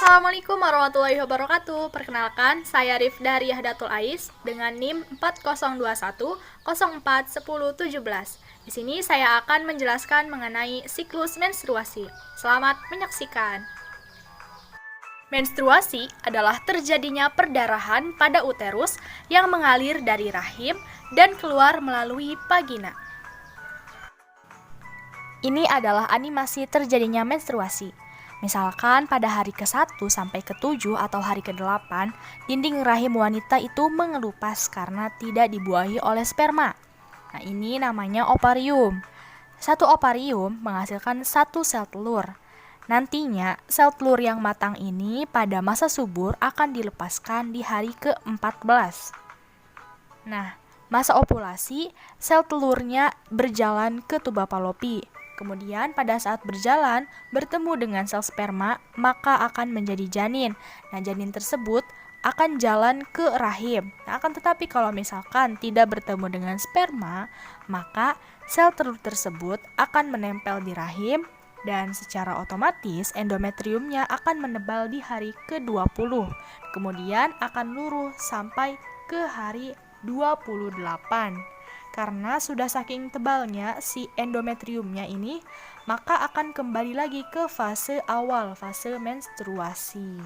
Assalamualaikum warahmatullahi wabarakatuh. Perkenalkan, saya Rifdah Riyahdatul Ais dengan NIM 4021041017. Di sini saya akan menjelaskan mengenai siklus menstruasi. Selamat menyaksikan. Menstruasi adalah terjadinya perdarahan pada uterus yang mengalir dari rahim dan keluar melalui vagina. Ini adalah animasi terjadinya menstruasi. Misalkan pada hari ke-1 sampai ke-7 atau hari ke-8, dinding rahim wanita itu mengelupas karena tidak dibuahi oleh sperma. Nah, ini namanya ovarium. Satu ovarium menghasilkan satu sel telur. Nantinya, sel telur yang matang ini pada masa subur akan dilepaskan di hari ke-14. Nah, masa ovulasi, sel telurnya berjalan ke tuba Fallopi. Kemudian pada saat berjalan, bertemu dengan sel sperma, maka akan menjadi janin. Nah, janin tersebut akan jalan ke rahim. Nah, akan tetapi kalau misalkan tidak bertemu dengan sperma, maka sel telur tersebut akan menempel di rahim dan secara otomatis endometriumnya akan menebal di hari ke-20. Kemudian akan luruh sampai ke hari 28. Karena sudah saking tebalnya si endometriumnya ini, maka akan kembali lagi ke fase awal, fase menstruasi.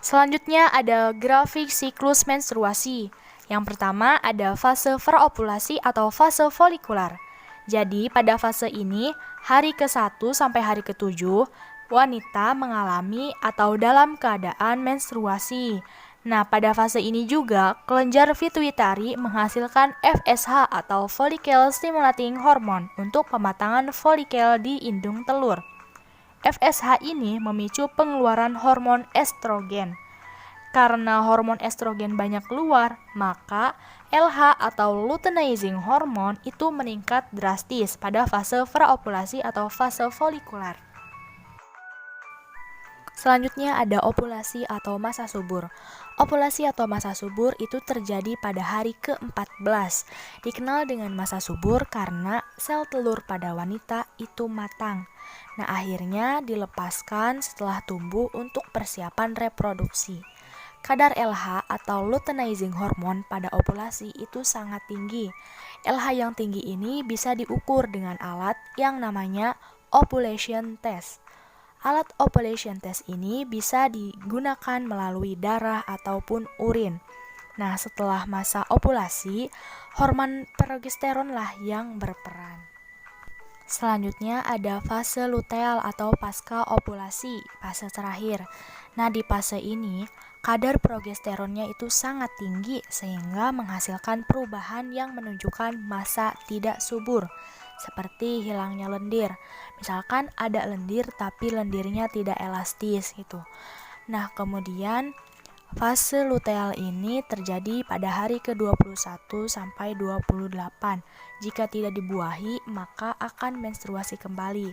Selanjutnya ada grafik siklus menstruasi. Yang pertama ada fase praovulasi atau fase folikular. Jadi pada fase ini, hari ke-1 sampai hari ke-7, wanita mengalami atau dalam keadaan menstruasi. Nah, pada fase ini juga, kelenjar pituitari menghasilkan FSH atau Follicle Stimulating Hormone untuk pematangan folikel di indung telur. FSH ini memicu pengeluaran hormon estrogen. Karena hormon estrogen banyak keluar, maka LH atau luteinizing hormone itu meningkat drastis pada fase praovulasi atau fase folikular. Selanjutnya ada ovulasi atau masa subur. Ovulasi atau masa subur itu terjadi pada hari ke-14. Dikenal dengan masa subur karena sel telur pada wanita itu matang. Nah, akhirnya dilepaskan setelah tumbuh untuk persiapan reproduksi. Kadar LH atau luteinizing hormone pada ovulasi itu sangat tinggi. LH yang tinggi ini bisa diukur dengan alat yang namanya ovulation test. Alat ovulation test ini bisa digunakan melalui darah ataupun urin. Nah, setelah masa ovulasi, hormon progesteronlah yang berperan. Selanjutnya ada fase luteal atau pasca ovulasi, fase terakhir. Nah, di fase ini, kadar progesteronnya itu sangat tinggi sehingga menghasilkan perubahan yang menunjukkan masa tidak subur. Seperti hilangnya lendir. Misalkan ada lendir tapi lendirnya tidak elastis gitu. Nah, kemudian fase luteal ini terjadi pada hari ke-21 sampai 28. Jika tidak dibuahi, maka akan menstruasi kembali.